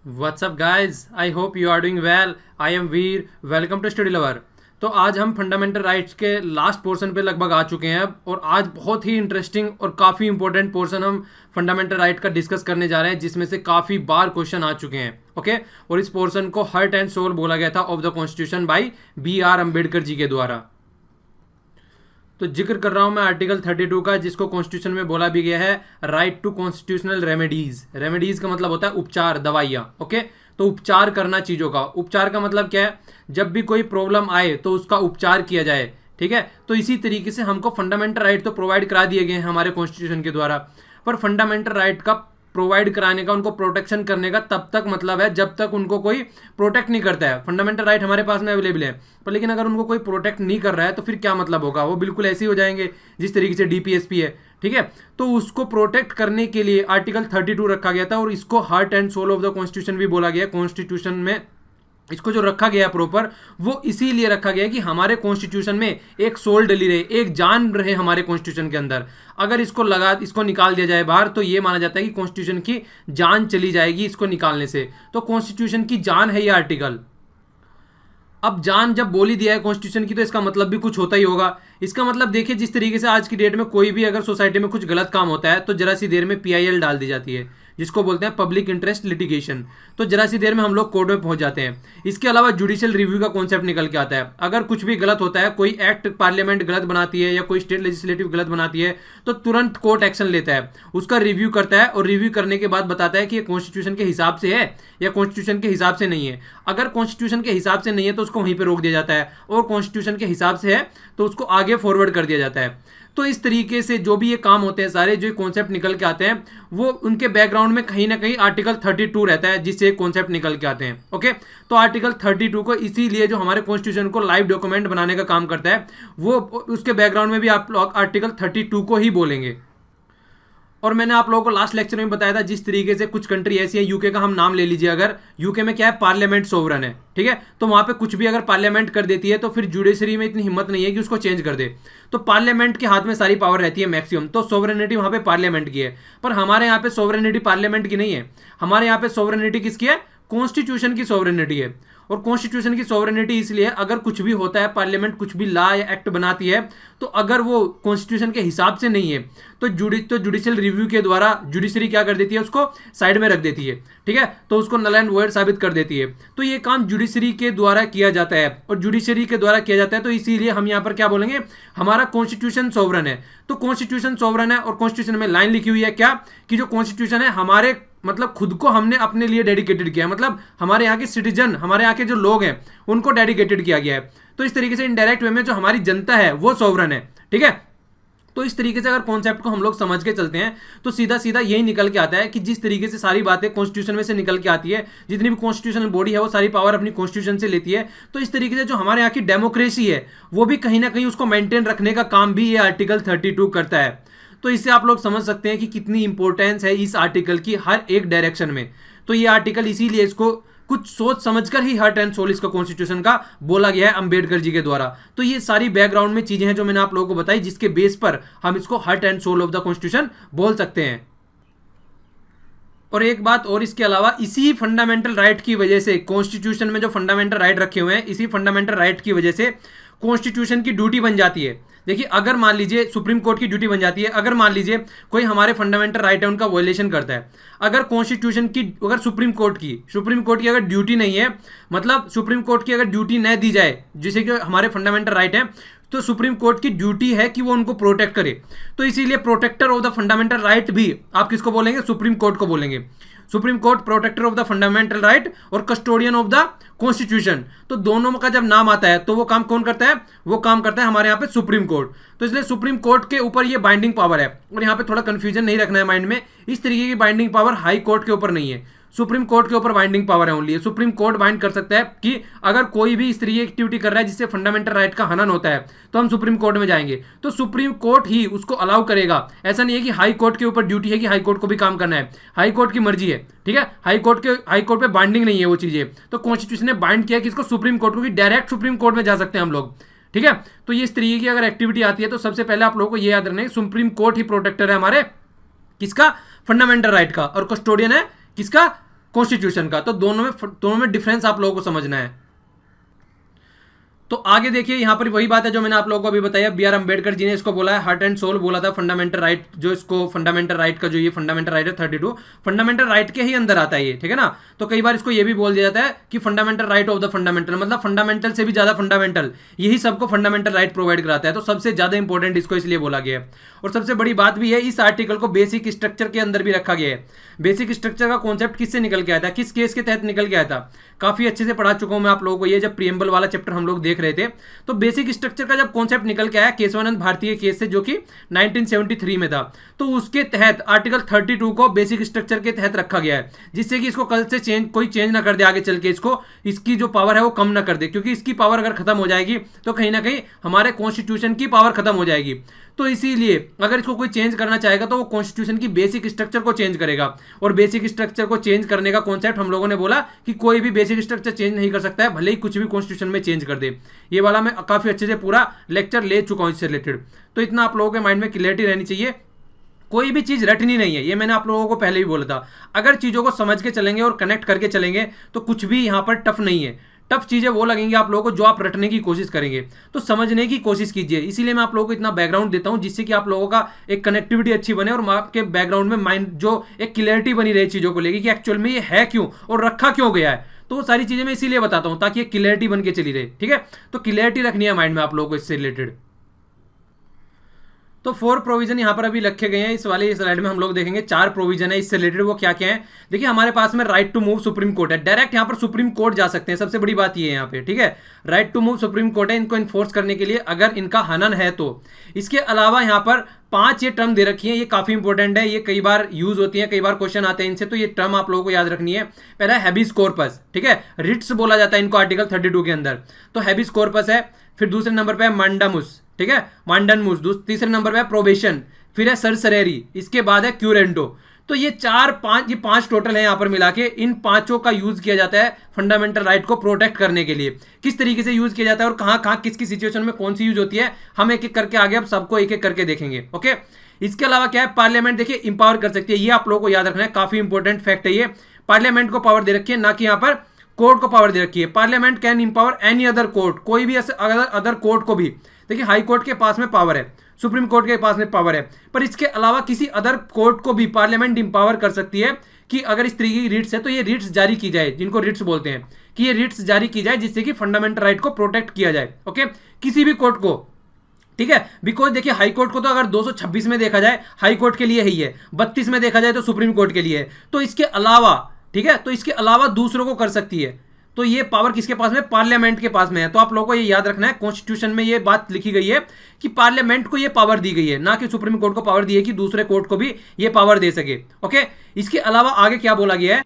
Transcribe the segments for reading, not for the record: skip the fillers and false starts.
WhatsApp guys, I hope you are doing well. I am Veer, welcome to study lover. तो आज हम fundamental rights के last portion पे लगभग आ चुके हैं और आज बहुत ही इंटरेस्टिंग और काफ़ी इंपॉर्टेंट पोर्शन हम फंडामेंटल राइट का डिस्कस करने जा रहे हैं, जिसमें से काफ़ी बार क्वेश्चन आ चुके हैं। ओके, और इस पोर्शन को हार्ट एंड सोल बोला गया था of the constitution by B.R. Ambedkar ji के द्वारा। तो जिक्र कर रहा हूं मैं आर्टिकल 32 का, जिसको कॉन्स्टिट्यूशन में बोला भी गया है right to constitutional remedies. Remedies का मतलब होता है उपचार, दवाइयां। ओके, तो उपचार करना चीजों का। उपचार का मतलब क्या है? जब भी कोई प्रॉब्लम आए तो उसका उपचार किया जाए। ठीक है, तो इसी तरीके से हमको फंडामेंटल राइट तो प्रोवाइड करा दिए गए हैं हमारे कॉन्स्टिट्यूशन के द्वारा, पर फंडामेंटल राइट का प्रोवाइड कराने का, उनको प्रोटेक्शन करने का तब तक मतलब है जब तक उनको कोई प्रोटेक्ट नहीं करता है। फंडामेंटल राइट हमारे पास में अवेलेबल है, पर लेकिन अगर उनको कोई प्रोटेक्ट नहीं कर रहा है तो फिर क्या मतलब होगा? वो बिल्कुल ऐसे ही हो जाएंगे जिस तरीके से डीपीएसपी है। ठीक है, तो उसको प्रोटेक्ट करने के लिए आर्टिकल 32 रखा गया था, और इसको heart and soul of the constitution भी बोला गया। कॉन्स्टिट्यूशन में इसको जो रखा गया प्रॉपर, वो इसीलिए रखा गया कि हमारे कॉन्स्टिट्यूशन में एक सोल डली रहे, एक जान रहे हमारे कॉन्स्टिट्यूशन के अंदर। अगर इसको निकाल दिया जाए बाहर, तो ये माना जाता है कि कॉन्स्टिट्यूशन की जान चली जाएगी इसको निकालने से। तो कॉन्स्टिट्यूशन की जान है ये आर्टिकल। अब जान जब बोली दिया है कॉन्स्टिट्यूशन की, तो इसका मतलब भी कुछ होता ही होगा। इसका मतलब देखिए, जिस तरीके से आज की डेट में कोई भी अगर सोसाइटी में कुछ गलत काम होता है तो जरा सी देर में PIL डाल दी जाती है, जिसको बोलते हैं पब्लिक इंटरेस्ट लिटिगेशन। तो जरा सी देर में हम लोग कोर्ट में पहुंच जाते हैं। इसके अलावा जुडिशियल रिव्यू का कॉन्सेप्ट निकल के आता है। अगर कुछ भी गलत होता है, कोई एक्ट पार्लियामेंट गलत बनाती है या कोई स्टेट लेजिस्लेटिव गलत बनाती है, तो तुरंत कोर्ट एक्शन लेता है, उसका रिव्यू करता है, और रिव्यू करने के बाद बताता है कि ये कॉन्स्टिट्यूशन के हिसाब से है या कॉन्स्टिट्यूशन के हिसाब से नहीं है। अगर कॉन्स्टिट्यूशन के हिसाब से नहीं है तो उसको वहीं पर रोक दिया जाता है, और कॉन्स्टिट्यूशन के हिसाब से है तो उसको आगे फॉरवर्ड कर दिया जाता है। तो इस तरीके से जो भी ये काम होते हैं, सारे जो कॉन्सेप्ट निकल के आते हैं, वो उनके बैकग्राउंड में कहीं ना कहीं आर्टिकल 32 रहता है, जिससे कॉन्सेप्ट निकल के आते हैं। ओके, तो आर्टिकल 32 को इसीलिए जो हमारे कॉन्स्टिट्यूशन को लाइव डॉक्यूमेंट बनाने का काम करता है, वो उसके बैकग्राउंड में भी आप लोग आर्टिकल 32 को ही बोलेंगे। और मैंने आप लोगों को लास्ट लेक्चर में बताया था, जिस तरीके से कुछ कंट्री ऐसी है, यूके का हम नाम ले लीजिए। अगर यूके में क्या है, पार्लियामेंट सोवरन है। ठीक है, तो वहां पे कुछ भी अगर पार्लियामेंट कर देती है तो फिर जुडिशरी में इतनी हिम्मत नहीं है कि उसको चेंज कर दे। तो पार्लियामेंट के हाथ में सारी पावर रहती है मैक्सिमम, तो सोवरेनिटी वहां पे पार्लियामेंट की है। पर हमारे यहाँ पे सोवरेनिटी पार्लियामेंट की नहीं है, हमारे यहाँ पे सोवरेनिटी किसकी है? कॉन्स्टिट्यूशन की सोवरेनिटी है। और कॉन्स्टिट्यूशन की सोवरेनिटी इसलिए, अगर कुछ भी होता है, पार्लियामेंट कुछ भी लॉ या एक्ट बनाती है, तो अगर वो कॉन्स्टिट्यूशन के हिसाब से नहीं है तो जुडिशियल रिव्यू के द्वारा जुडिशरी क्या कर देती है? उसको साइड में रख देती है। ठीक है, तो उसको नल एंड वॉइड साबित कर देती है। तो ये काम जुडिशरी के द्वारा किया जाता है, और जुडिशरी के द्वारा किया जाता है, तो इसीलिए हम यहाँ पर क्या बोलेंगे? हमारा कॉन्स्टिट्यूशन सोवरन है। तो कॉन्स्टिट्यूशन सोवरन है, और कॉन्स्टिट्यूशन में लाइन लिखी हुई है क्या, कि जो कॉन्स्टिट्यूशन है हमारे मतलब खुद को हमने अपने लिए डेडिकेटेड किया है, मतलब हमारे यहाँ के सिटीजन, हमारे यहाँ के जो लोग हैं, उनको डेडिकेटेड किया गया है। तो इस तरीके से इनडायरेक्ट वे में जो हमारी जनता है वो सोवरन है। ठीक है, तो इस तरीके से अगर कॉन्सेप्ट को हम लोग समझ के चलते हैं तो सीधा सीधा यही निकल के आता है कि जिस तरीके से सारी बातें कॉन्स्टिट्यूशन में से निकल के आती है, जितनी भी कॉन्स्टिट्यूशनल बॉडी है वो सारी पावर अपनी कॉन्स्टिट्यूशन से लेती है, तो इस तरीके से जो हमारे यहाँ की डेमोक्रेसी है वो भी कहीं ना कहीं उसको मेंटेन रखने का काम भी ये आर्टिकल 32 करता है। तो इससे आप लोग समझ सकते हैं कि कितनी इंपॉर्टेंस है इस आर्टिकल की हर एक डायरेक्शन में। तो ये आर्टिकल इसीलिए इसको कुछ सोच समझकर ही हार्ट एंड सोल इसका कॉन्स्टिट्यूशन का बोला गया है अंबेडकर जी के द्वारा। तो ये सारी बैकग्राउंड में चीजें हैं जो मैंने आप लोगों को बताई, जिसके बेस पर हम इसको heart and soul of the constitution बोल सकते हैं। और एक बात और इसके अलावा, इसी फंडामेंटल राइट की वजह से कॉन्स्टिट्यूशन में जो फंडामेंटल राइट रखे हुए हैं, इसी फंडामेंटल राइट की वजह से कॉन्स्टिट्यूशन की ड्यूटी बन जाती है। देखिए, अगर मान लीजिए सुप्रीम कोर्ट की ड्यूटी बन जाती है, अगर मान लीजिए कोई हमारे फंडामेंटल राइट है उनका वायलेशन करता है, अगर कॉन्स्टिट्यूशन की, अगर सुप्रीम कोर्ट की अगर ड्यूटी नहीं है, मतलब सुप्रीम कोर्ट की अगर ड्यूटी न दी जाए, जैसे कि हमारे फंडामेंटल राइट है, तो सुप्रीम कोर्ट की ड्यूटी है कि वो उनको प्रोटेक्ट करे। तो इसीलिए protector of the fundamental right भी आप किसको बोलेंगे? सुप्रीम कोर्ट को बोलेंगे। Supreme Court protector of the fundamental right और कस्टोडियन ऑफ द कॉन्स्टिट्यूशन, तो दोनों का जब नाम आता है तो वो काम कौन करता है? वो काम करता है हमारे यहाँ पे सुप्रीम कोर्ट। तो इसलिए सुप्रीम कोर्ट के ऊपर ये बाइंडिंग पावर है। और यहाँ पे थोड़ा कंफ्यूजन नहीं रखना है माइंड में, इस तरीके की बाइंडिंग पावर हाई कोर्ट के ऊपर नहीं है, सुप्रीम कोर्ट के ऊपर बाइंडिंग पावर है ओनली। सुप्रीम कोर्ट बाइंड कर सकता है कि अगर कोई भी इस तरीके की एक्टिविटी कर रहा है जिससे फंडामेंटल राइट का हनन होता है, तो हम सुप्रीम कोर्ट में जाएंगे, तो सुप्रीम कोर्ट ही उसको अलाउ करेगा। ऐसा नहीं है कि हाई कोर्ट के ऊपर ड्यूटी है कि हाई कोर्ट को भी काम करना है, हाई कोर्ट की मर्जी है। ठीक है, हाई कोर्ट पे बाइंडिंग नहीं है वो चीजें। तो कॉन्स्टिट्यूशन ने बाइंड किया कि इसको सुप्रीम कोर्ट को, डायरेक्ट सुप्रीम कोर्ट में जा सकते हैं हम लोग। ठीक है, तो ये इस तरीके की अगर एक्टिविटी आती है तो सबसे पहले आप लोगों को ये याद रखना है, सुप्रीम कोर्ट ही प्रोटेक्टर है हमारे किसका? फंडामेंटल राइट का। और कस्टोडियन है किसका? कॉन्स्टिट्यूशन का। तो दोनों में डिफरेंस आप लोगों को समझना है। तो आगे देखिए, यहाँ पर वही बात है जो मैंने आप लोगों को अभी बताया। बी आर अम्बेडकर जी ने इसको बोला है हार्ट एंड सोल, बोला था फंडामेंटल राइट, जो इसको फंडामेंटल राइट का जो ये फंडामेंटल राइट है 32 फंडामेंटल राइट के ही अंदर आता है ये, ठीक है ना। तो कई बार इसको ये भी बोल दिया जाता है कि fundamental right of the fundamental, मतलब फंडामेंटल से भी ज्यादा फंडामेंटल यही सबको फंडामेंटल राइट प्रोवाइड कराता है। तो सबसे ज्यादा इंपॉर्टेंट इसको इसलिए बोला गया है। और सबसे बड़ी बात भी है, इस आर्टिकल को बेसिक स्ट्रक्चर के अंदर भी रखा गया है। बेसिक स्ट्रक्चर का कॉन्सेप्ट किससे निकल के आया था, किस केस के तहत निकल के आया था, काफी अच्छे से पढ़ा चुका हूं मैं आप लोगों को। ये जब प्रीएम्बल वाला चैप्टर हम लोग देख रहे थे, तो बेसिक स्ट्रक्चर का जब कॉन्सेप्ट निकल के आया केशवानंद भारतीय केस से, जो कि 1973 में था, तो उसके तहत आर्टिकल 32 को बेसिक स्ट्रक्चर के तहत रखा गया है, जिससे कि इसको कल से कोई चेंज ना कर दे आगे चल के, इसकी जो पावर है वो कम ना कर दे, क्योंकि इसकी पावर अगर खत्म हो जाएगी तो कहीं ना कहीं हमारे कॉन्स्टिट्यूशन की पावर खत्म हो जाएगी। तो इसीलिए अगर इसको कोई चेंज करना चाहेगा तो वो कॉन्स्टिट्यूशन की बेसिक स्ट्रक्चर को चेंज करेगा। और बेसिक स्ट्रक्चर को चेंज करने का कॉन्सेप्ट हम लोगों ने बोला कि कोई भी बेसिक स्ट्रक्चर चेंज नहीं कर सकता है, भले ही कुछ भी कॉन्स्टिट्यूशन में चेंज कर दे। ये वाला मैं काफी अच्छे से पूरा लेक्चर ले चुका हूं इससे रिलेटेड। तो इतना आप लोगों के माइंड में क्लियरिटी रहनी चाहिए। कोई भी चीज रटनी नहीं है, ये मैंने आप लोगों को पहले भी बोला था। अगर चीजों को समझ के चलेंगे और कनेक्ट करके चलेंगे तो कुछ भी यहां पर टफ नहीं है। टफ चीजें वो लगेंगी आप लोगों को जो आप रटने की कोशिश करेंगे। तो समझने की कोशिश कीजिए, इसीलिए मैं आप लोगों को इतना बैकग्राउंड देता हूं, जिससे कि आप लोगों का एक कनेक्टिविटी अच्छी बने और आपके बैकग्राउंड में माइंड जो एक क्लियरिटी बनी रहे चीजों को लेकर कि एक्चुअल में ये है क्यों और रखा क्यों गया है। तो वो सारी चीजें मैं इसीलिए बताता हूं ताकि एक क्लियरिटी बन के चली रहे, ठीक है। तो क्लियरिटी रखनी है माइंड में आप लोगों को इससे रिलेटेड। तो 4 प्रोविजन यहाँ पर अभी रखे गए हैं। इस वाले स्लाइड में हम लोग देखेंगे 4 प्रोविजन है इससे रिलेटेड, वो क्या क्या है। देखिए हमारे पास में right to move Supreme Court है, डायरेक्ट यहाँ पर सुप्रीम कोर्ट जा सकते हैं, सबसे बड़ी बात ये है यहाँ पे, ठीक है। Right to move Supreme Court है, इनको इन्फोर्स करने के लिए अगर इनका हनन है तो। इसके अलावा यहाँ पर 5 ये टर्म दे रखी है, ये काफी इंपॉर्टेंट है, ये कई बार यूज होती है, कई बार क्वेश्चन आते हैं इनसे, तो ये टर्म आप लोगों को याद रखनी है। पहला है हैबिस कॉर्पस, ठीक है, रिट्स बोला जाता है इनको आर्टिकल 32 के अंदर। तो हैबिस कॉर्पस है। फिर दूसरे नंबर पे है मंडामुस, ठीक है, मांडनमुस। तीसरे नंबर पे है प्रोबेशन, फिर है सरसरेरी, इसके बाद है क्यूरेंटो। तो ये 5 टोटल है यहाँ पर मिला के। इन 5 का यूज किया जाता है फंडामेंटल राइट को प्रोटेक्ट करने के लिए। किस तरीके से यूज किया जाता है और कहाँ कहाँ किसकी सिचुएशन में कौन सी यूज होती है, हम एक एक करके आगे अब सबको एक एक करके देखेंगे, ओके। इसके अलावा क्या है, पार्लियामेंट देखिए इंपावर कर सकती है, ये आप लोगों को याद रखना है, काफी इंपॉर्टेंट फैक्ट है ये। पार्लियामेंट को पावर दे रखी है, ना कि यहाँ पर कोर्ट को पावर दे रखी है। Parliament can empower any other court, कोई भी अदर कोर्ट को भी। देखिए हाई कोर्ट के पास में पावर है, सुप्रीम कोर्ट के पास में पावर है, पर इसके अलावा किसी अदर कोर्ट को भी पार्लियामेंट इंपावर कर सकती है कि अगर इस तरीके की रिट्स है तो ये रिट्स जारी की जाए, जिनको रिट्स बोलते हैं, कि ये रिट्स जारी की जाए जिससे कि फंडामेंटल राइट को प्रोटेक्ट किया जाए, ओके, किसी भी कोर्ट को, ठीक है। बिकॉज देखिए हाई कोर्ट को तो अगर 226 में देखा जाए हाई कोर्ट के लिए ही है, 32 में देखा जाए तो सुप्रीम कोर्ट के लिए है। तो इसके अलावा, ठीक है, तो इसके अलावा दूसरों को कर सकती है। तो ये पावर किसके पास में, पार्लियामेंट के पास में है। तो आप लोगों को ये याद रखना है, कॉन्स्टिट्यूशन में ये बात लिखी गई है कि पार्लियामेंट को ये पावर दी गई है, ना कि सुप्रीम कोर्ट को पावर दी है कि दूसरे कोर्ट को भी ये पावर दे सके, ओके। इसके अलावा आगे क्या बोला गया है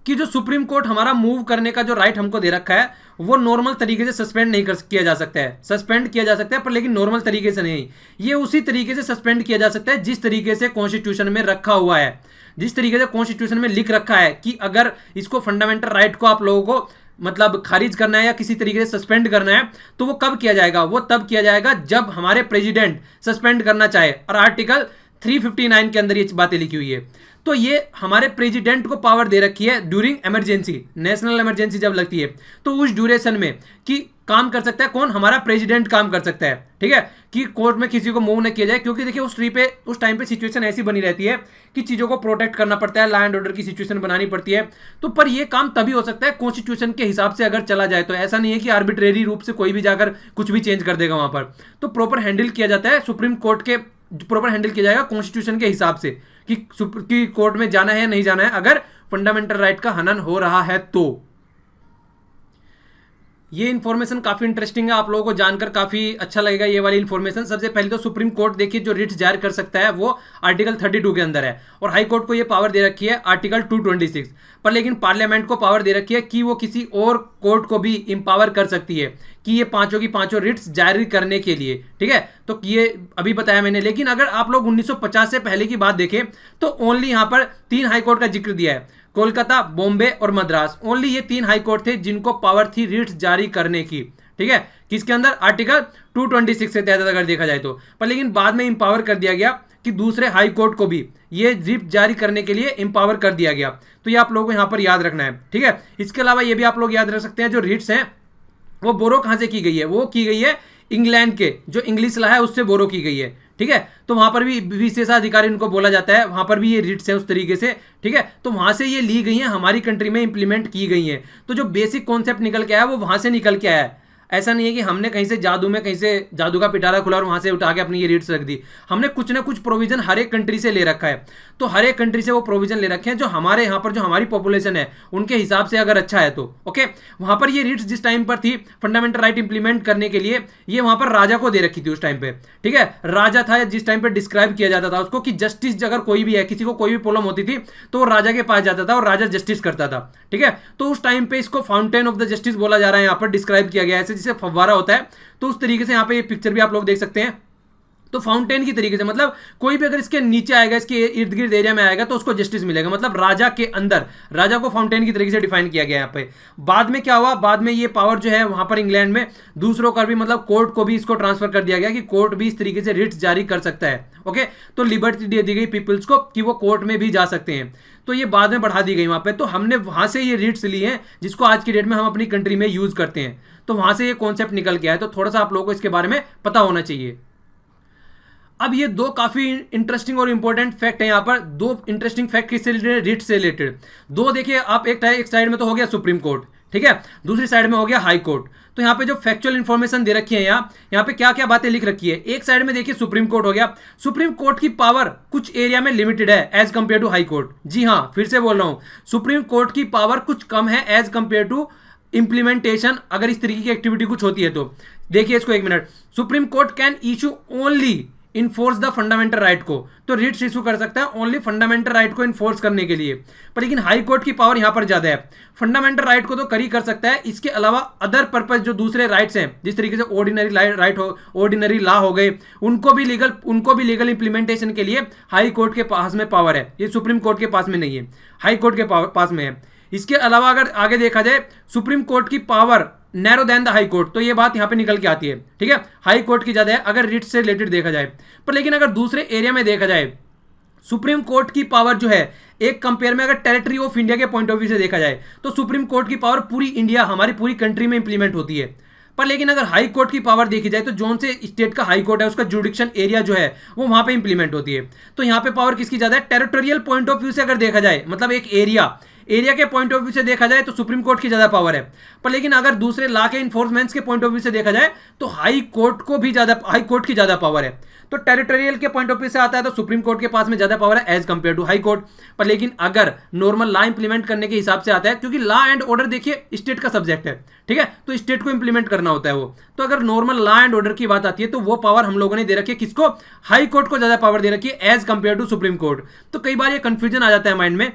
कि जो सुप्रीम कोर्ट हमारा मूव करने का जो राइट हमको दे रखा है, वो नॉर्मल तरीके से सस्पेंड नहीं किया जा सकता है। सस्पेंड किया जा सकता है पर लेकिन नॉर्मल तरीके से नहीं, ये उसी तरीके से सस्पेंड किया जा सकता है जिस तरीके से कॉन्स्टिट्यूशन में रखा हुआ है, जिस तरीके से कॉन्स्टिट्यूशन में लिख रखा है कि अगर इसको फंडामेंटल राइट को आप लोगों को मतलब खारिज करना है या किसी तरीके से सस्पेंड करना है, तो वो कब किया जाएगा, वो तब किया जाएगा जब हमारे प्रेसिडेंट सस्पेंड करना चाहे। और आर्टिकल 359 के अंदर ये बातें लिखी हुई है। तो ये हमारे प्रेसिडेंट को पावर दे रखी है ड्यूरिंग इमरजेंसी, नेशनल इमरजेंसी जब लगती है तो उस ड्यूरेशन में कि काम कर सकता है कौन, हमारा प्रेसिडेंट काम कर सकता है, ठीक है, कि कोर्ट में किसी को मूव न किया जाए। क्योंकि देखिए उस टाइम पे सिचुएशन ऐसी बनी रहती है कि चीज़ों को प्रोटेक्ट करना पड़ता है, लॉ एंड ऑर्डर की सिचुएशन बनानी पड़ती है। तो पर ये काम तभी हो सकता है कॉन्स्टिट्यूशन के हिसाब से अगर चला जाए, तो ऐसा नहीं है कि आर्बिट्रेरी रूप से कोई भी जाकर कुछ भी चेंज कर देगा वहां पर। तो प्रॉपर हैंडल किया जाता है सुप्रीम कोर्ट के, प्रॉपर हैंडल किया जाएगा कॉन्स्टिट्यूशन के हिसाब से कि कोर्ट में जाना है या नहीं जाना है अगर फंडामेंटल राइट का हनन हो रहा है तो। ये इन्फॉर्मेशन काफी इंटरेस्टिंग है, आप लोगों को जानकर काफी अच्छा लगेगा ये वाली इन्फॉर्मेशन। सबसे पहले तो सुप्रीम कोर्ट देखिए जो रिट्स जारी कर सकता है वो आर्टिकल 32 के अंदर है, और हाई कोर्ट को ये पावर दे रखी है आर्टिकल 226 पर। लेकिन पार्लियामेंट को पावर दे रखी है कि वो किसी और कोर्ट को भी इंपावर कर सकती है कि ये पांचों की पांचों रिट्स जारी करने के लिए, ठीक है। तो ये अभी बताया मैंने। लेकिन अगर आप लोग 1950 से पहले की बात देखें तो ओनली यहां पर 3 हाई कोर्ट का जिक्र दिया है, कोलकाता, बॉम्बे और मद्रास। ओनली ये 3 हाई कोर्ट थे जिनको पावर थी रिट्स जारी करने की, ठीक है, किसके अंदर, आर्टिकल 226 के तहत अगर देखा जाए तो। पर लेकिन बाद में इंपावर कर दिया गया कि दूसरे हाई कोर्ट को भी ये रिट जारी करने के लिए इंपावर कर दिया गया। तो ये आप लोगों को यहां पर याद रखना है, ठीक है। इसके अलावा ये भी आप लोग याद रख सकते हैं, जो रिट्स हैं वो बोरो कहां से की गई है, वो की गई है इंग्लैंड के जो इंग्लिश लॉ है उससे बोरो की गई है, ठीक है। तो वहां पर भी विशेषाधिकारी उनको बोला जाता है, वहां पर भी ये रिट्स है उस तरीके से, ठीक है। तो वहां से ये ली गई हैं, हमारी कंट्री में इंप्लीमेंट की गई हैं। तो जो बेसिक कॉन्सेप्ट निकल के आया वो वहां से निकल के आया है। ऐसा नहीं है कि हमने कहीं से कहीं से जादू का पिटारा खुला और वहां से उठा के अपनी ये रेट्स रख दी। हमने कुछ ना कुछ प्रोविजन हर एक कंट्री से ले रखा है। तो हर एक कंट्री से वो प्रोविजन ले रखे हैं जो हमारे यहाँ पर जो हमारी पॉपुलेशन है उनके हिसाब से अगर अच्छा है तो ओके। वहां पर ये रेट्स जिस टाइम पर थी फंडामेंटल राइट इंप्लीमेंट करने के लिए, ये वहां पर राजा को दे रखी थी उस टाइम पे, ठीक है। राजा था जिस टाइम पे डिस्क्राइब किया जाता था उसको कि जस्टिस अगर कोई भी है, किसी को कोई भी प्रॉब्लम होती थी तो वो राजा के पास जाता था और राजा जस्टिस करता था, ठीक है। तो उस टाइम पे इसको फाउंटेन ऑफ द जस्टिस बोला जा रहा है, यहाँ पर डिस्क्राइब किया गया है ऐसे जैसे फव्वारा होता है। तो उस तरीके से यहां पे ये पिक्चर भी आप लोग देख सकते हैं। तो फाउंटेन की तरीके से मतलब कोई भी अगर इसके नीचे आएगा, इसके इर्द गिर्द एरिया में आएगा तो उसको जस्टिस मिलेगा। मतलब राजा के अंदर, राजा को फाउंटेन की तरीके से डिफाइन किया गया यहाँ पे। बाद में क्या हुआ, बाद में ये पावर जो है वहां पर इंग्लैंड में दूसरों का भी मतलब कोर्ट को भी इसको ट्रांसफर कर दिया गया कि कोर्ट भी इस तरीके से रिट्स जारी कर सकता है, ओके। तो लिबर्टी दे दी गई पीपल्स को कि वो कोर्ट में भी जा सकते हैं। तो ये बाद में बढ़ा दी गई वहां पे। तो हमने वहां से ये रिट्स ली हैं जिसको आज की डेट में हम अपनी कंट्री में यूज करते हैं। तो वहां से ये कॉन्सेप्ट निकल के आया। तो थोड़ा सा आप लोगों को इसके बारे में पता होना चाहिए। अब ये दो काफी इंटरेस्टिंग और इंपॉर्टेंट फैक्ट है यहाँ पर, दो इंटरेस्टिंग फैक्ट किससे रिलेटेड, रिट से रिलेटेड। दो देखिए आप, एक साइड में तो हो गया सुप्रीम कोर्ट, ठीक है, दूसरी साइड में हो गया हाई कोर्ट। तो यहाँ पे जो फैक्चुअल इंफॉर्मेशन दे रखी है, यहाँ पे क्या क्या बातें लिख रखी है। एक साइड में देखिए सुप्रीम कोर्ट हो गया। सुप्रीम कोर्ट की पावर कुछ एरिया में लिमिटेड है as compare to high court. जी हाँ, फिर से बोल रहा हूं, सुप्रीम कोर्ट की पावर कुछ कम है एज कंपेयर टू इंप्लीमेंटेशन। अगर इस तरीके की एक्टिविटी कुछ होती है तो देखिए इसको एक minute. Supreme court can issue only enforce the fundamental right को, तो रिट्स इशू कर सकता है ओनली फंडामेंटल राइट को इन्फोर्स करने के लिए। पर लेकिन हाई कोर्ट की पावर यहां पर ज्यादा है। फंडामेंटल राइट को तो कर ही कर सकता है, इसके अलावा अदर पर्पस जो दूसरे राइट्स हैं, जिस तरीके से ऑर्डिनरी राइट हो, ऑर्डिनरी लॉ हो गए, उनको भी लीगल इंप्लीमेंटेशन के लिए हाई कोर्ट के पास में पावर है। ये सुप्रीम कोर्ट के पास में नहीं है, हाई कोर्ट के पास में है। इसके अलावा अगर आगे देखा जाए, सुप्रीम कोर्ट की power narrow than the High Court, तो ये बात यहां पे निकल के आती है, ठीक है। हाई कोर्ट की ज्यादा है अगर रिट से रिलेटेड देखा जाए। पर लेकिन अगर दूसरे एरिया में देखा जाए, सुप्रीम कोर्ट की पावर जो है एक कंपेयर में अगर टेरिटरी ऑफ इंडिया के पॉइंट ऑफ व्यू से देखा जाए तो सुप्रीम कोर्ट की पावर पूरी इंडिया, हमारी पूरी कंट्री में इंप्लीमेंट होती है। पर लेकिन अगर हाई कोर्ट की पावर देखी जाए तो जोन से स्टेट का हाई कोर्ट है उसका जुडिक्शन एरिया जो है वो वहां पे इंप्लीमेंट होती है। तो यहां पे पावर किसकी ज्यादा है, टेरिटोरियल पॉइंट ऑफ व्यू से अगर देखा जाए, मतलब एक एरिया के पॉइंट ऑफ व्यू से देखा जाए तो सुप्रीम कोर्ट की ज्यादा पावर है। पर लेकिन अगर दूसरे लॉ के इन्फोर्समेंट के पॉइंट ऑफ व्यू से देखा जाए तो हाई कोर्ट की ज्यादा पावर है। तो टेरिटोरियल के पॉइंट ऑफ व्यू से आता है तो सुप्रीम कोर्ट के पास में ज्यादा पावर है as compare to high Court. पर लेकिन अगर नॉर्मल लॉ इंप्लीमेंट करने के हिसाब से आता है, क्योंकि लॉ एंड ऑर्डर देखिए स्टेट का सब्जेक्ट है, ठीक है, तो स्टेट को इंप्लीमेंट करना होता है वो। तो अगर नॉर्मल लॉ एंड ऑर्डर की बात आती है तो वो पावर हम लोगों ने दे रखी है किसको, हाई कोर्ट को ज्यादा पावर दे रखी है as compare to Supreme Court. तो कई बार ये कंफ्यूजन आ जाता है माइंड में,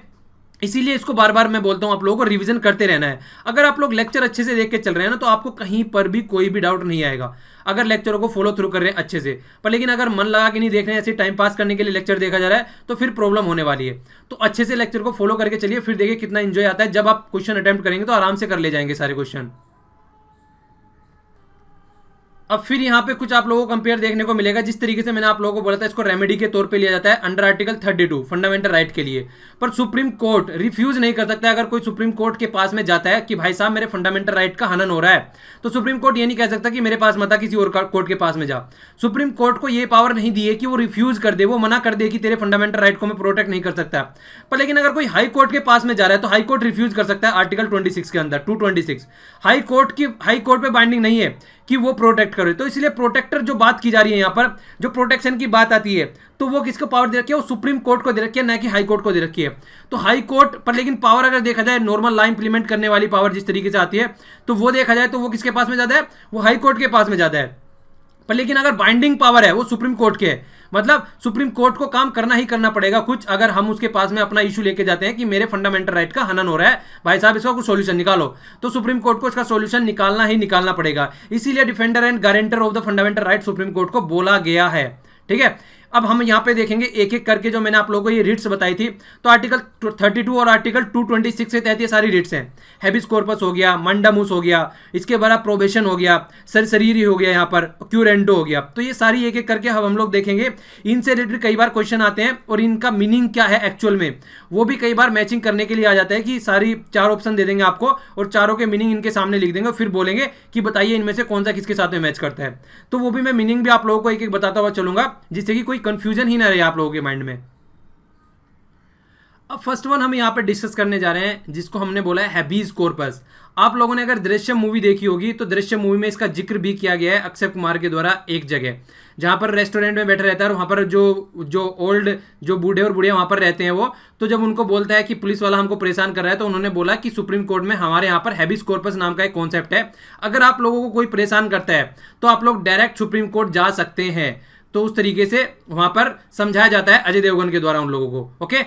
इसीलिए इसको बार बार मैं बोलता हूं आप लोगों को रिवीजन करते रहना है। अगर आप लोग लेक्चर अच्छे से देख के चल रहे हैं ना तो आपको कहीं पर भी कोई भी डाउट नहीं आएगा, अगर लेक्चरों को फॉलो थ्रू कर रहे हैं अच्छे से। पर लेकिन अगर मन लगा के नहीं देख रहे हैं, ऐसे टाइम पास करने के लिए लेक्चर देखा जा रहा है तो फिर प्रॉब्लम होने वाली है। तो अच्छे से लेक्चर को फॉलो करके चलिए, फिर देखिए कितना एंजॉय आता है। जब आप क्वेश्चन अटेम्प्ट करेंगे तो आराम से कर ले जाएंगे सारे क्वेश्चन। अब फिर यहाँ पे कुछ आप लोगों को कंपेयर देखने को मिलेगा, जिस तरीके से मैंने आप लोगों को बोला था इसको रेमेडी के तौर पे लिया जाता है अंडर आर्टिकल 32 फंडामेंटल राइट के लिए। पर सुप्रीम कोर्ट रिफ्यूज नहीं कर सकता। अगर कोई सुप्रीम कोर्ट के पास में जाता है कि भाई साहब मेरे फंडामेंटल राइट का हनन हो रहा है, तो सुप्रीम कोर्ट ये नहीं कह सकता कि मेरे पास मत आ, किसी और कोर्ट के पास में जा। सुप्रीम कोर्ट को ये पावर नहीं दी है कि वो रिफ्यूज कर दे, वो मना कर दे कि तेरे फंडामेंटल राइट को मैं प्रोटेक्ट नहीं कर सकता। पर लेकिन अगर कोई हाई कोर्ट के पास में जा रहा है तो हाई कोर्ट रिफ्यूज कर सकता है आर्टिकल 26 के अंदर 226। हाई कोर्ट पे बाइंडिंग नहीं है कि वो प्रोटेक्ट करे। तो इसलिए प्रोटेक्टर जो बात की जा रही है यहाँ पर, जो प्रोटेक्शन की बात आती है, तो वो किसको पावर दे रखी है, वो सुप्रीम कोर्ट को दे रखी है, ना कि हाई कोर्ट को दे रखी है। तो हाई कोर्ट पर लेकिन पावर अगर देखा जाए नॉर्मल लॉ इंप्लीमेंट करने वाली पावर जिस तरीके से आती है, तो वो देखा जाए तो वो किसके पास में ज्यादा है, वो हाई कोर्ट के पास में ज्यादा है। पर लेकिन अगर बाइंडिंग पावर है वो सुप्रीम कोर्ट के है, मतलब सुप्रीम कोर्ट को काम करना ही करना पड़ेगा कुछ। अगर हम उसके पास में अपना इशू लेके जाते हैं कि मेरे फंडामेंटल राइट का हनन हो रहा है, भाई साहब इसका कुछ सॉल्यूशन निकालो, तो सुप्रीम कोर्ट को इसका सॉल्यूशन निकालना ही निकालना पड़ेगा। इसीलिए defender and guarantor of the fundamental right supreme Court को बोला गया है, ठीक है। अब हम यहाँ पे देखेंगे एक एक करके जो मैंने आप लोगों को ये रिट्स बताई थी। तो आर्टिकल 32 और आर्टिकल 226 के तहत ये सारी रिट्स हैं। हैबिस कॉर्पस हो गया, मंडामुस हो गया, इसके बाद प्रोबेशन हो गया, सरसरीरी हो गया, यहाँ पर क्यूरेंडो हो गया। तो ये सारी एक एक करके हम लोग देखेंगे। इनसे रिलेटेड कई बार क्वेश्चन आते हैं और इनका मीनिंग क्या है एक्चुअल में, वो भी कई बार मैचिंग करने के लिए आ जाता है कि सारी 4 ऑप्शन दे देंगे आपको और चारों के मीनिंग इनके सामने लिख देंगे और फिर बोलेंगे कि बताइए इनमें से कौन सा किसके साथ में मैच करता है। तो वो भी मैं मीनिंग भी आप लोगों को एक एक बताता हुआ चलूंगा, जिससे कि कोई कंफ्यूजन ही ना रहे आप लोगों के माइंड में। अब फर्स्ट वन हम यहाँ पे डिस्कस करने जा रहे हैं, जिसको हमने बोला है हैबीज कॉर्पस। आप लोगों ने अगर दृश्यम मूवी देखी होगी तो दृश्यम मूवी में इसका जिक्र भी किया गया है अक्षय कुमार के द्वारा एक जगह, जहाँ पर रेस्टोरेंट में बैठा रहता है और वहाँ पर जो ओल्ड जो बूढ़े और बुढ़िया वहाँ पर रहते हैं वो, तो जब उनको बोलता है कि पुलिस वाला हमको परेशान कर रहा है, तो उन्होंने बोला कि सुप्रीम कोर्ट में हमारे यहाँ पर हैबिस कॉर्पस नाम का एक कॉन्सेप्ट है, अगर आप लोगों को कोई परेशान करता है तो आप लोग डायरेक्ट सुप्रीम कोर्ट जा सकते हैं। तो उस तरीके से वहाँ पर समझाया जाता है अजय देवगन के द्वारा उन लोगों को। ओके,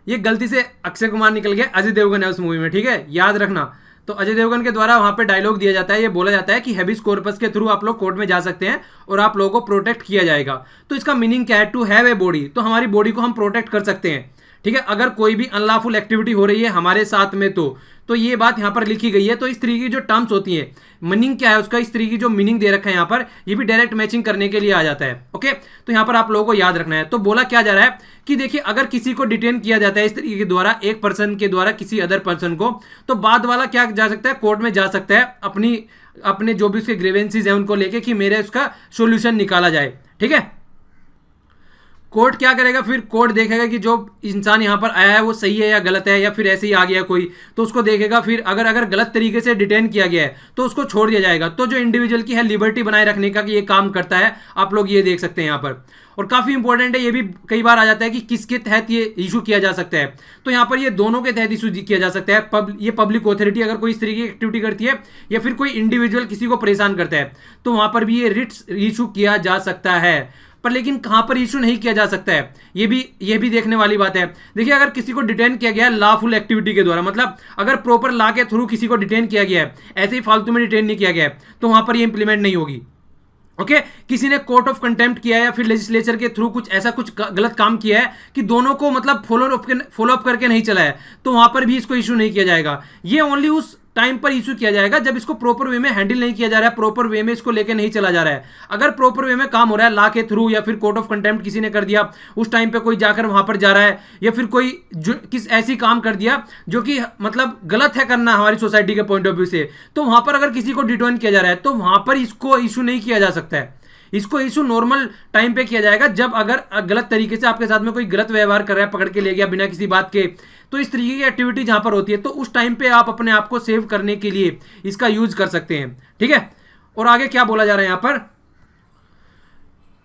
ये गलती से अक्षय कुमार निकल गया, अजय देवगन है उस मूवी में, ठीक है, याद रखना। तो अजय देवगन के द्वारा वहां पे डायलॉग दिया जाता है, ये बोला जाता है कि हैबिस कॉर्पस के थ्रू आप लोग कोर्ट में जा सकते हैं और आप लोगों को प्रोटेक्ट किया जाएगा। तो इसका मीनिंग क्या है, टू हैव ए बॉडी, तो हमारी बॉडी को हम प्रोटेक्ट कर सकते हैं, ठीक है। अगर कोई भी अनलॉफुल एक्टिविटी हो रही है हमारे साथ में तो ये बात यहाँ पर लिखी गई है। तो इस तरीके की जो टर्म्स होती है, मीनिंग क्या है उसका, इस तरीके की जो मीनिंग दे रखा है यहाँ पर, ये भी डायरेक्ट मैचिंग करने के लिए आ जाता है। ओके, तो यहाँ पर आप लोगों को याद रखना है। तो बोला क्या जा रहा है कि देखिए, अगर किसी को डिटेन किया जाता है इस तरीके के द्वारा, एक पर्सन के द्वारा किसी अदर पर्सन को, तो बाद वाला क्या जा सकता है, कोर्ट में जा सकता है अपने जो भी उसके ग्रीवेंसीज हैं उनको लेके कि मेरे उसका सोल्यूशन निकाला जाए, ठीक है। कोर्ट क्या करेगा, फिर कोर्ट देखेगा कि जो इंसान यहाँ पर आया है वो सही है या गलत है, या फिर ऐसे ही आ गया कोई, तो उसको देखेगा। फिर अगर गलत तरीके से डिटेन किया गया है तो उसको छोड़ दिया जाएगा। तो जो इंडिविजुअल की है लिबर्टी बनाए रखने का कि ये काम करता है, आप लोग ये देख सकते हैं यहाँ पर। और काफी इंपॉर्टेंट है, ये भी कई बार आ जाता है कि किसके तहत ये इशू किया जा सकता है। तो यहाँ पर ये दोनों के तहत इशू किया जा सकता है। ये पब्लिक ऑथोरिटी अगर कोई इस तरीके की एक्टिविटी करती है या फिर कोई इंडिविजुअल किसी को परेशान करता है, तो वहां पर भी ये रिट्स इशू किया जा सकता है। पर लेकिन कहां पर इशू नहीं किया जा सकता है, ये भी देखने वाली बात है। देखिए, अगर किसी को डिटेन किया गया है लॉफुल एक्टिविटी के द्वारा, मतलब अगर प्रॉपर लॉ के थ्रू किसी को डिटेन किया गया है, ऐसे ही फालतू में डिटेन नहीं किया गया है, तो वहां पर ये इंप्लीमेंट नहीं होगी। ओके, किसी ने कोर्ट ऑफ कंटेम्प्ट किया है या फिर लेजिस्लेचर के थ्रू कुछ गलत काम किया है कि दोनों को मतलब फॉलो अप करके नहीं चला है, तो वहां पर भी इसको इशू नहीं किया जाएगा। ये ओनली उस टाइम पर इशू किया जाएगा जब इसको प्रॉपर वे में हैंडल नहीं किया जा रहा है, प्रॉपर वे में इसको लेके नहीं चला जा रहा है। अगर प्रॉपर वे में काम हो रहा है लॉ के थ्रू या फिर कोर्ट ऑफ कंटेम्प्ट किसी ने कर दिया, उस टाइम पे कोई जाकर वहां पर जा रहा है, या फिर कोई किस ऐसी काम कर दिया जो कि मतलब गलत है करना हमारी सोसाइटी के पॉइंट ऑफ व्यू से, तो वहां पर अगर किसी को डिटेन किया जा रहा है तो वहां पर इसको इशू नहीं किया जा सकता है। इसको इशू नॉर्मल टाइम पे किया जाएगा जब अगर गलत तरीके से आपके साथ में कोई गलत व्यवहार कर रहा है, पकड़ के ले गया बिना किसी बात के, तो इस तरीके की एक्टिविटी जहां पर होती है, तो उस टाइम पे आप अपने आप को सेव करने के लिए इसका यूज कर सकते हैं, ठीक है। और आगे क्या बोला जा रहा है यहां पर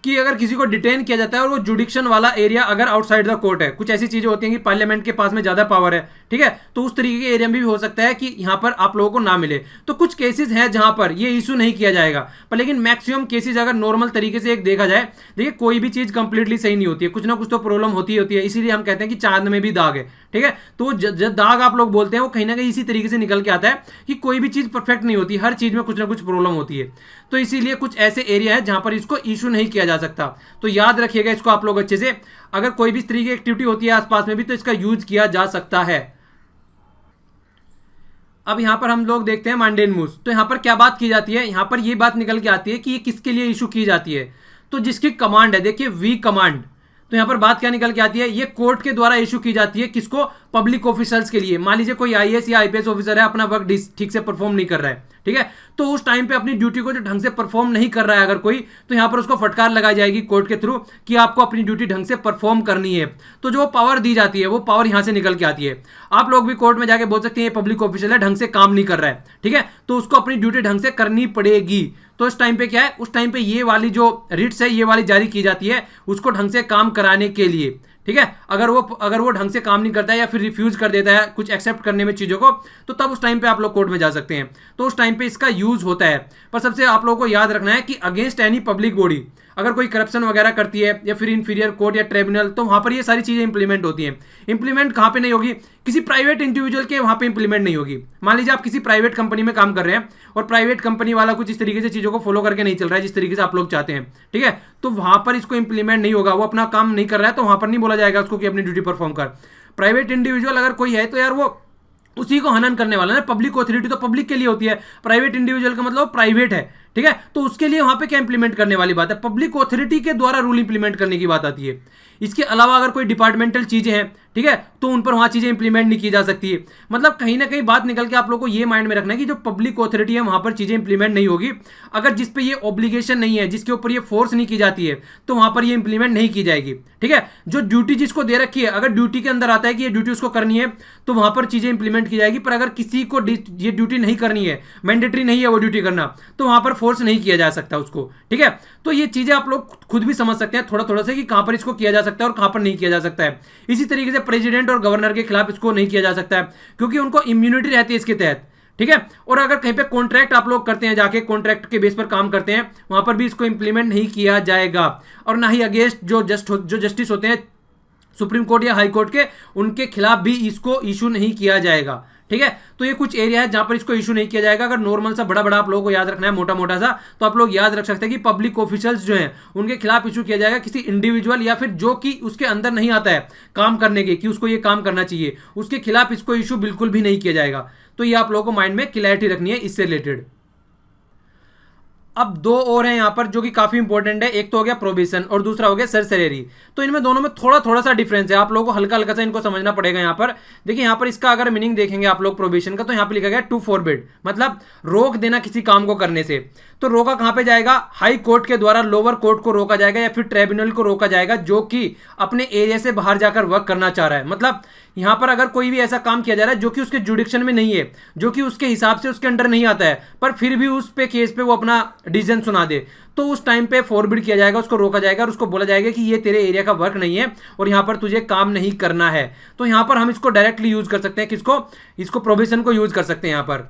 कि अगर किसी को डिटेन किया जाता है और वो जुडिक्शन वाला एरिया अगर आउटसाइड द कोर्ट है, कुछ ऐसी चीजें होती हैं कि पार्लियामेंट के पास में ज्यादा पावर है, ठीक है, तो उस तरीके के एरिया में भी हो सकता है कि यहां पर आप लोगों को ना मिले। तो कुछ केसेस हैं जहां पर ये इशू नहीं किया जाएगा, पर लेकिन मैक्सिमम केसेस अगर नॉर्मल तरीके से एक देखा जाए, देखिए कोई भी चीज कंप्लीटली सही नहीं होती है, कुछ ना कुछ तो प्रॉब्लम होती है, इसीलिए हम कहते हैं कि चांद में भी दाग है, ठीक है। तो जब दाग आप लोग बोलते हैं वो कहीं ना कहीं इसी तरीके से निकल के आता है कि कोई भी चीज परफेक्ट नहीं होती, हर चीज में कुछ ना कुछ प्रॉब्लम होती है। तो इसीलिए कुछ ऐसे एरिया है जहां पर इसको इशू नहीं किया जा सकता। तो याद रखिएगा इसको आप लोग अच्छे से, अगर कोई भी इस तरीके की एक्टिविटी होती है आसपास में भी तो इसका यूज किया जा सकता है। अब यहां पर हम लोग देखते हैं मांडेन मूस। तो यहां पर क्या बात की जाती है, यहां पर यह बात निकल के आती है कि ये किसके लिए इशू की जाती है। तो जिसकी कमांड है, देखिए वी कमांड, तो यहां पर बात क्या निकल के आती है, ये कोर्ट के द्वारा इशू की जाती है। किसको, पब्लिक ऑफिसर्स के लिए। मान लीजिए कोई आईएएस या आईपीएस ऑफिसर है, अपना वर्क ठीक से परफॉर्म नहीं कर रहा है, ठीक है, तो उस टाइम पे अपनी ड्यूटी को जो ढंग से परफॉर्म नहीं कर रहा है अगर कोई, तो यहां पर उसको फटकार लगाई जाएगी कोर्ट के थ्रू कि आपको अपनी ड्यूटी ढंग से परफॉर्म करनी है। तो जो पावर दी जाती है वो पावर यहां से निकल के आती है। आप लोग भी कोर्ट में जाके बोल सकते हैं ये पब्लिक ऑफिसर है, ढंग से काम नहीं कर रहा है, ठीक है, तो उसको अपनी ड्यूटी ढंग से करनी पड़ेगी। तो इस टाइम पे क्या है, उस टाइम पे ये वाली जो रिट्स है ये वाली जारी की जाती है उसको ढंग से काम कराने के लिए, ठीक है। अगर वो ढंग से काम नहीं करता है या फिर रिफ्यूज कर देता है कुछ एक्सेप्ट करने में चीजों को, तो तब उस टाइम पे आप लोग कोर्ट में जा सकते हैं। तो उस टाइम पे इसका यूज होता है। पर सबसे आप लोगों को याद रखना है कि अगेंस्ट एनी पब्लिक बॉडी, अगर कोई करप्शन वगैरह करती है या फिर इन्फीरियर कोर्ट या ट्रिब्यूनल, तो वहां पर ये सारी चीजें इंप्लीमेंट होती हैं। इंप्लीमेंट कहां पे नहीं होगी? किसी प्राइवेट इंडिविजुअल के वहां पे इंप्लीमेंट नहीं होगी। मान लीजिए आप किसी प्राइवेट कंपनी में काम कर रहे हैं और प्राइवेट कंपनी वाला कुछ इस तरीके से चीजों को फॉलो करके नहीं चल रहा है जिस तरीके से आप लोग चाहते हैं, ठीक है, तो वहां पर इसको इंप्लीमेंट नहीं होगा, वो अपना काम नहीं कर रहा है, तो वहां पर नहीं बोला जाएगा उसको कि अपनी ड्यूटी परफॉर्म कर। प्राइवेट इंडिविजुअल अगर कोई है तो यार वो उसी को हनन करने वाला है। पब्लिक ऑथोरिटी तो पब्लिक के लिए होती है, प्राइवेट इंडिविजुअल का मतलब प्राइवेट है, ठीक है, तो उसके लिए वहां पे क्या इंप्लीमेंट करने वाली बात है? पब्लिक ऑथोरिटी के द्वारा रूल इंप्लीमेंट करने की बात आती है। इसके अलावा अगर कोई डिपार्टमेंटल चीजें हैं, ठीक है, तो उन पर वहां चीजें इंप्लीमेंट नहीं की जा सकती है। मतलब कहीं ना कहीं बात निकल के आप लोगों को ये माइंड में रखना है कि जो पब्लिक ऑथोरिटी है वहां पर चीजें इंप्लीमेंट नहीं होगी। अगर जिस पे ये ऑब्लिगेशन नहीं है, जिसके ऊपर ये फोर्स नहीं की जाती है, तो वहां पर ये इंप्लीमेंट नहीं की जाएगी, ठीक है। जो ड्यूटी जिसको दे रखी है, अगर ड्यूटी के अंदर आता है कि ये ड्यूटी उसको करनी है, तो वहां पर चीजें इंप्लीमेंट की जाएगी। पर अगर किसी को ये ड्यूटी नहीं करनी है, मैंडेटरी नहीं है वो ड्यूटी करना, तो वहां पर फोर्स नहीं किया जा सकता उसको, ठीक है। तो ये चीजें आप लोग खुद भी समझ सकते हैं थोड़ा थोड़ा से कि कहां पर इसको किया जा सकता है और कहां पर नहीं किया जा सकता है। इसी तरीके से प्रेसिडेंट और गवर्नर के खिलाफ इसको नहीं किया जा सकता है क्योंकि उनको इम्यूनिटी रहती है इसके तहत, ठीक है। और अगर कहीं पे कॉन्ट्रैक्ट आप लोग करते हैं, जाके कॉन्ट्रैक्ट के बेस पर काम करते हैं, वहां पर भी इसको इंप्लीमेंट नहीं किया जाएगा। और ना ही अगेंस्ट जो जस्टिस होते हैं सुप्रीम कोर्ट या हाई कोर्ट के, उनके खिलाफ भी इसको इशू नहीं किया जाएगा, ठीक है। तो ये कुछ एरिया है जहां पर इसको इशू नहीं किया जाएगा। अगर नॉर्मल सा बड़ा बड़ा आप लोगों को याद रखना है, मोटा मोटा सा, तो आप लोग याद रख सकते हैं कि पब्लिक ऑफिशियल्स जो हैं उनके खिलाफ इशू किया जाएगा। किसी इंडिविजुअल या फिर जो कि उसके अंदर नहीं आता है काम करने के, कि उसको ये काम करना चाहिए, उसके खिलाफ इसको इशू बिल्कुल भी नहीं किया जाएगा। तो ये आप लोगों को माइंड में क्लैरिटी रखनी है इससे रिलेटेड। अब दो और हैं यहाँ पर जो कि काफी इंपॉर्टेंट है, एक तो हो गया प्रोबेशन और दूसरा हो गया सरसरेरी। तो इनमें दोनों में थोड़ा थोड़ा सा डिफरेंस है, आप लोगों को हल्का हल्का सा इनको समझना पड़ेगा। यहाँ पर देखिए, यहाँ पर इसका अगर मीनिंग देखेंगे आप लोग प्रोबेशन का, तो यहाँ पे लिखा गया टू फॉरबिड, मतलब रोक देना किसी काम को करने से। तो रोका कहां पे जाएगा? हाई कोर्ट के द्वारा लोअर कोर्ट को रोका जाएगा या फिर ट्रिब्यूनल को रोका जाएगा जो कि अपने एरिया से बाहर जाकर वर्क करना चाह रहा है। मतलब यहां पर अगर कोई भी ऐसा काम किया जा रहा है जो कि उसके जुडिक्शन में नहीं है, जो कि उसके हिसाब से उसके अंडर नहीं आता है, पर फिर भी उस पे केस पे वो अपना डिसीजन सुना दे, तो उस टाइम पे फॉरबिड किया जाएगा, उसको रोका जाएगा और उसको बोला जाएगा कि ये तेरे एरिया का वर्क नहीं है और यहां पर तुझे काम नहीं करना है। तो यहां पर हम इसको डायरेक्टली यूज कर सकते हैं, किसको? इसको प्रोविजन को यूज कर सकते हैं यहां पर।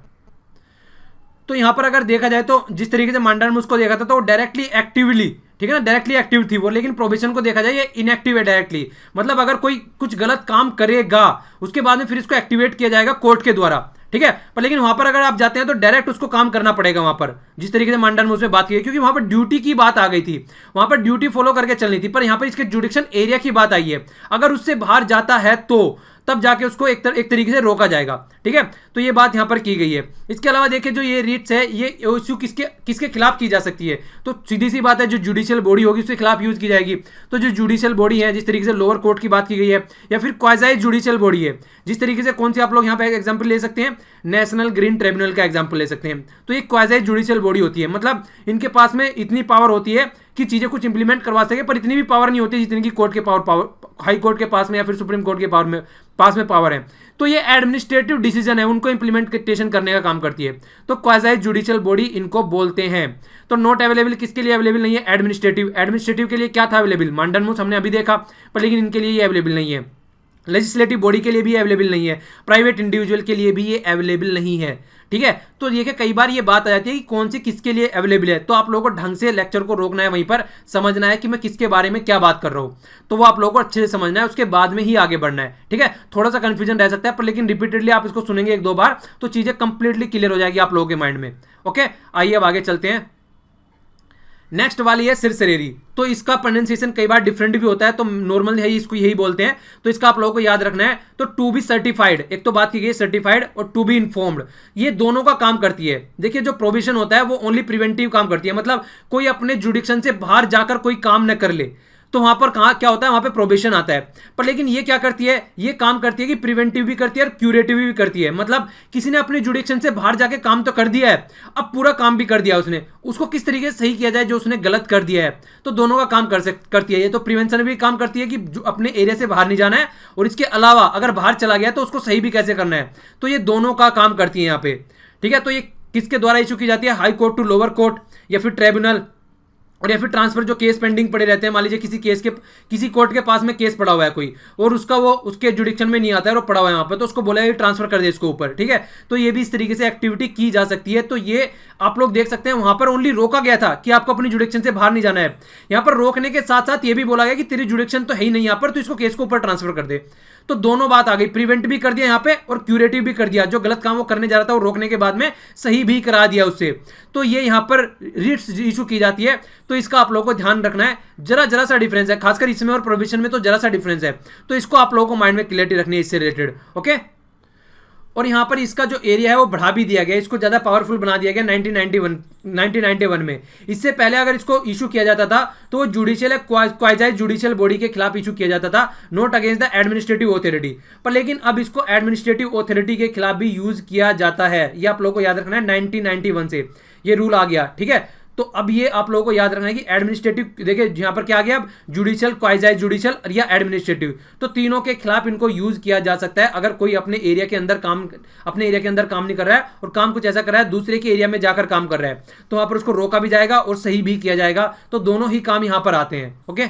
तो यहां पर अगर देखा जाए तो जिस तरीके से मांडर में उसको देखा था तो वो डायरेक्टली एक्टिवली, ठीक है ना, डायरेक्टली एक्टिव थी वो, लेकिन प्रोबेशन को देखा जाए ये इनएक्टिव है डायरेक्टली। मतलब अगर कोई कुछ गलत काम करेगा उसके बाद में फिर इसको एक्टिवेट किया जाएगा कोर्ट के द्वारा, ठीक है। पर लेकिन वहां पर अगर आप जाते हैं तो डायरेक्ट उसको काम करना पड़ेगा वहां पर, जिस तरीके से मांडर में उसमें बात की, क्योंकि वहां पर ड्यूटी की बात आ गई थी, वहां पर ड्यूटी फॉलो करके चलनी थी। पर यहां पर इसके जुडिक्शन एरिया की बात आई है, अगर उससे बाहर जाता है तो तब जाके उसको एक तरीके से रोका जाएगा, ठीक है। तो ये बात यहां पर की गई है। इसके अलावा देखिए जो ये रिट्स है ये इश्यू किसके खिलाफ की जा सकती है? तो सीधी सी बात है, जो जुडिशियल बॉडी होगी उसके खिलाफ यूज की जाएगी। तो जो जुडिशियल बॉडी है, जिस तरीके से लोअर कोर्ट की बात की गई है, या फिर क्वाजाई जुडिशियल बॉडी है, जिस तरीके से कौन सी आप लोग यहाँ पे एग्जांपल ले सकते हैं, नेशनल ग्रीन ट्रिब्यूनल का एग्जांपल ले सकते हैं। तो ये क्वाजाई जुडिशियल बॉडी होती है, मतलब इनके पास में इतनी पावर होती है कि चीजें कुछ इंप्लीमेंट करवा सके, पर इतनी भी पावर नहीं होती जितनी की कोर्ट के पावर हाई कोर्ट के पास में या फिर सुप्रीम कोर्ट के पास में पावर है। तो ये एडमिनिस्ट्रेटिव डिसीजन है, उनको इंप्लीमेंटेशन करने का काम करती है। तो क्वाजाई जुडिशियल बॉडी इनको बोलते हैं। तो नॉट अवेलेबल किसके लिए अवेलेबल नहीं है? एडमिनिस्ट्रेटिव के लिए क्या था अवेलेबल? मांडरमूस हमने अभी देखा, पर लेकिन इनके लिए ये अवेलेबल नहीं है। लेजिस्लेटिव बॉडी के लिए भी अवेलेबल नहीं है, प्राइवेट इंडिविजुअल के लिए भी ये अवेलेबल नहीं है, ठीक है। तो देखिए कई बार ये बात आ जाती है कि कौन सी किसके लिए अवेलेबल है, तो आप लोगों को ढंग से लेक्चर को रोकना है, वहीं पर समझना है कि मैं किसके बारे में क्या बात कर रहा हूं। तो वो आप लोगों को अच्छे से समझना है, उसके बाद में ही आगे बढ़ना है, ठीक है। थोड़ा सा कंफ्यूजन रह सकता है, पर लेकिन रिपीटेडली आप इसको सुनेंगे एक दो बार तो चीजें कंप्लीटली क्लियर हो जाएगी आप लोगों के माइंड में। ओके, आइए अब आगे चलते हैं। नेक्स्ट वाली है सिरसरेरी। तो इसका प्रोनाउंसिएशन कई बार डिफरेंट भी होता है, तो नॉर्मल है इसको यही बोलते हैं। तो इसका आप लोगों को याद रखना है। तो टू बी सर्टिफाइड, एक तो बात की गई सर्टिफाइड, और टू बी इन्फॉर्म्ड, ये दोनों का काम करती है। देखिए जो प्रोविजन होता है वो ओनली प्रिवेंटिव काम करती है, मतलब कोई अपने जुडिक्शन से बाहर जाकर कोई काम न कर ले, तो वहां पर कहां क्या होता है, वहां पे प्रोबेशन आता है। पर लेकिन ये क्या करती है, ये काम करती है कि प्रिवेंटिव भी करती है और क्यूरेटिव भी करती है। मतलब किसी ने अपने जुडिक्शन से बाहर जाके काम तो कर दिया है, अब पूरा काम भी कर दिया उसने, उसको किस तरीके से सही किया जाए जो उसने गलत कर दिया है, तो दोनों का काम करती है ये। तो प्रिवेंशन भी काम करती है कि अपने एरिया से बाहर नहीं जाना है, और इसके अलावा अगर बाहर चला गया तो उसको सही भी कैसे करना है, तो ये दोनों का काम करती है यहाँ पे, ठीक है। तो ये किसके द्वारा इशू की जाती है? High Court to lower court या फिर ट्रिब्यूनल, और या फिर ट्रांसफर जो केस पेंडिंग पड़े रहते हैं, मान लीजिए किसी कोर्ट के पास में केस पड़ा हुआ है कोई, और उसका वो उसके जुडिक्शन में नहीं आता है और पड़ा हुआ है वहां पर, तो उसको बोला ट्रांसफर कर दे इसको ऊपर, ठीक है। तो ये भी इस तरीके से एक्टिविटी की जा सकती है। तो ये आप लोग देख सकते हैं वहां पर ओनली रोका गया था कि आपको अपनी जुडिक्शन से बाहर नहीं जाना है। यहां पर रोकने के साथ साथ ये भी बोला गया कि तेरी जुडिक्शन तो है ही नहीं यहां पर, तो इसको केस को ऊपर ट्रांसफर कर दे। तो दोनों बात आ गई, प्रिवेंट भी कर दिया यहां पे और क्यूरेटिव भी कर दिया। जो गलत काम वो करने जा रहा था वो रोकने के बाद में सही भी करा दिया उससे। तो ये यहां पर रिट्स इशू की जाती है। तो इसका आप लोगों को ध्यान रखना है, जरा सा डिफरेंस है, खासकर इसमें और प्रोविजन में तो जरा सा डिफरेंस है। तो इसको आप लोगों को माइंड में क्लियरिटी रखनी है इससे रिलेटेड, ओके। और यहां पर इसका जो एरिया है वो बढ़ा भी दिया गया, इसको ज्यादा पावरफुल बना दिया गया 1991 में। इससे पहले अगर इसको इशू किया जाता था तो वो जुडिशियल क्वाइजाइज जुडिशियल बॉडी के खिलाफ इशू किया जाता था, not against the administrative authority. पर लेकिन अब इसको एडमिनिस्ट्रेटिव ऑथोरिटी के खिलाफ भी यूज किया जाता है। ये आप लोगों को याद रखना है, 1991 से ये रूल आ गया, ठीक है। तो अब ये आप लोगों को याद रखना है कि एडमिनिस्ट्रेटिव, देखिए यहां पर क्या आ गया अब, जुडिशियल, क्वाइजाइज जुडिशियल या एडमिनिस्ट्रेटिव, तो तीनों के खिलाफ इनको यूज किया जा सकता है अगर कोई अपने एरिया के अंदर काम नहीं कर रहा है और काम कुछ ऐसा कर रहा है दूसरे के एरिया में जाकर काम कर रहा है, तो वहां पर उसको रोका भी जाएगा और सही भी किया जाएगा। तो दोनों ही काम यहां पर आते हैं, ओके।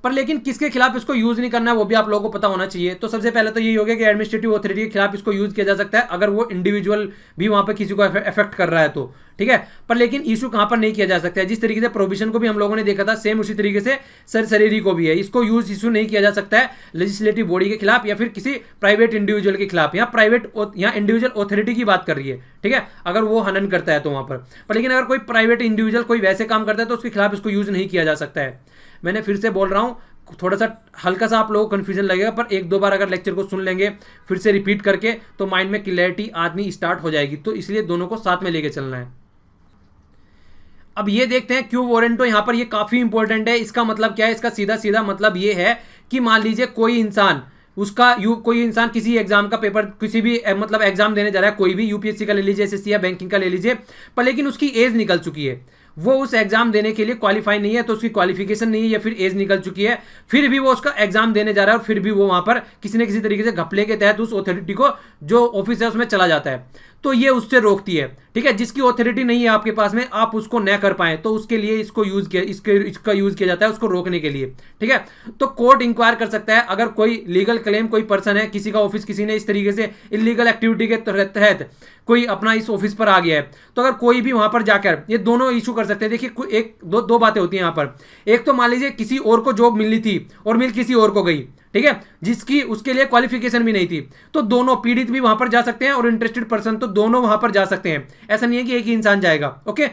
पर लेकिन किसके खिलाफ इसको यूज नहीं करना है वो भी आप लोगों को पता होना चाहिए। तो सबसे पहले तो यही हो गया कि एडमिनिस्ट्रेटिव ऑथोरिटी के खिलाफ इसको यूज किया जा सकता है अगर वो इंडिविजुअल भी वहां पर किसी को अफेक्ट कर रहा है तो, ठीक है। पर लेकिन इशू कहां पर नहीं किया जा सकता है, जिस तरीके से प्रोविजन को भी हम लोगों ने देखा था सेम उसी तरीके से सरसरीरी को भी है, इसको यूज इशू नहीं किया जा सकता है लेजिस्लेटिव बॉडी के खिलाफ या फिर किसी प्राइवेट इंडिविजुअल के खिलाफ। यहाँ इंडिविजुअल ऑथोरिटी की बात कर रही है, ठीक है, अगर वो हनन करता है तो वहां पर लेकिन अगर कोई प्राइवेट इंडिविजुअल कोई वैसे काम करता है तो उसके खिलाफ इसको यूज नहीं किया जा सकता है। मैंने फिर से बोल रहा हूं, थोड़ा सा हल्का सा आप लोगों को कंफ्यूजन लगेगा, पर एक दो बार अगर लेक्चर को सुन लेंगे फिर से रिपीट करके तो माइंड में क्लैरिटी आदमी स्टार्ट हो जाएगी। तो इसलिए दोनों को साथ में लेके चलना है। अब ये देखते हैं क्यों वारंटो यहां पर ये काफी इंपॉर्टेंट है। इसका मतलब क्या है, इसका सीधा सीधा मतलब ये है कि मान लीजिए कोई इंसान किसी एग्जाम का पेपर, किसी भी मतलब एग्जाम देने जा रहा है, कोई भी यूपीएससी का ले लीजिए, एसएससी या बैंकिंग का ले लीजिए, पर लेकिन उसकी एज निकल चुकी है, वो उस एग्जाम देने के लिए क्वालिफाई नहीं है, तो उसकी क्वालिफिकेशन नहीं है या फिर एज निकल चुकी है, फिर भी वो उसका एग्जाम देने जा रहा है और फिर भी वो वहां पर किसी न किसी तरीके से घपले के तहत उस ऑथोरिटी को जो ऑफिस है उसमें चला जाता है, तो ये उससे रोकती है, ठीक है। जिसकी ऑथोरिटी नहीं है आपके पास में, आप उसको न कर पाए, तो उसके लिए इसका यूज किया जाता है उसको रोकने के लिए, ठीक है। तो कोर्ट इंक्वायर कर सकता है अगर कोई लीगल क्लेम, कोई पर्सन है, किसी का ऑफिस किसी ने इस तरीके से इलीगल एक्टिविटी के तहत कोई अपना इस ऑफिस पर आ गया है, तो अगर कोई भी वहां पर जाकर, ये दोनों इशू कर सकते हैं। देखिए एक दो बातें होती हैं यहां पर। एक तो मान लीजिए किसी और को जॉब मिलनी थी और मिल किसी और को गई, ठीक है, जिसकी उसके लिए क्वालिफिकेशन भी नहीं थी, तो दोनों पीड़ित भी वहां पर जा सकते हैं और इंटरेस्टेड पर्सन, तो दोनों वहां पर जा सकते हैं। ऐसा नहीं है कि एक ही इंसान जाएगा, ओके।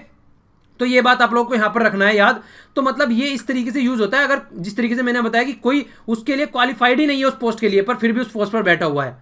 तो ये बात आप लोगों को यहां पर रखना है याद। तो मतलब ये इस तरीके से यूज होता है अगर जिस तरीके से मैंने बताया कि कोई उसके लिए क्वालिफाइड ही नहीं है उस पोस्ट के लिए, पर फिर भी उस पोस्ट पर बैठा हुआ है।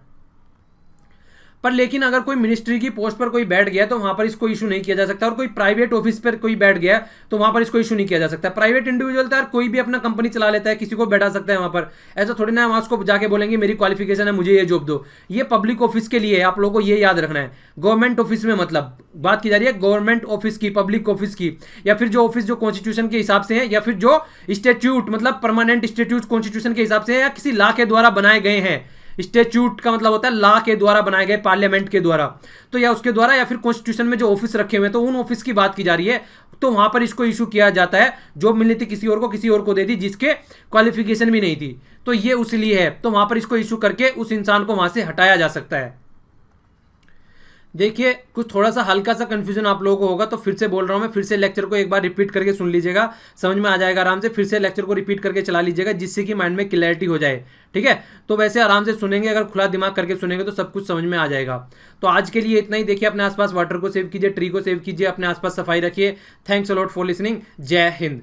पर लेकिन अगर कोई मिनिस्ट्री की पोस्ट पर कोई बैठ गया तो वहां पर इसको इशू नहीं किया जा सकता, और कोई प्राइवेट ऑफिस पर कोई बैठ गया तो वहां पर इसको इशू नहीं किया जा सकता। प्राइवेट इंडिविजुअल था, कोई भी अपना कंपनी चला लेता है, किसी को बैठा सकता है वहां पर, ऐसा थोड़ी ना वहां उसको जाके बोलेंगे मेरी क्वालिफिकेशन है मुझे ये जॉब दो। ये पब्लिक ऑफिस के लिए है, आप लोगों को ये याद रखना है। गवर्नमेंट ऑफिस में मतलब बात की जा रही है गवर्नमेंट ऑफिस की, पब्लिक ऑफिस की, या फिर जो ऑफिस जो कॉन्स्टिट्यूशन के हिसाब से है, या फिर जो स्टैट्यूट मतलब परमानेंट स्टैट्यूट कॉन्स्टिट्यूशन के हिसाब से है, या किसी लॉ के द्वारा बनाए गए हैं। स्टैट्यूट का मतलब होता है लॉ के द्वारा बनाए गए, पार्लियामेंट के द्वारा, तो या उसके द्वारा या फिर कॉन्स्टिट्यूशन में जो ऑफिस रखे हुए हैं, तो उन ऑफिस की बात की जा रही है। तो वहां पर इसको इशू किया जाता है, जॉब मिलनी थी किसी और को दे दी जिसके क्वालिफिकेशन भी नहीं थी, तो ये उसलिए है। तो वहां पर इसको इशू करके उस इंसान को वहां से हटाया जा सकता है। देखिए कुछ थोड़ा सा हल्का सा कंफ्यूजन आप लोगों को होगा, तो फिर से बोल रहा हूं मैं, फिर से लेक्चर को एक बार रिपीट करके सुन लीजिएगा, समझ में आ जाएगा आराम से। फिर से लेक्चर को रिपीट करके चला लीजिएगा जिससे कि माइंड में क्लैरिटी हो जाए, ठीक है। तो वैसे आराम से सुनेंगे, अगर खुला दिमाग करके सुनेंगे तो सब कुछ समझ में आ जाएगा। तो आज के लिए इतना ही। देखिए अपने आसपास वाटर को सेव कीजिए, ट्री को सेव कीजिए, अपने आसपास सफाई रखिए। Thanks a lot for listening. जय हिंद।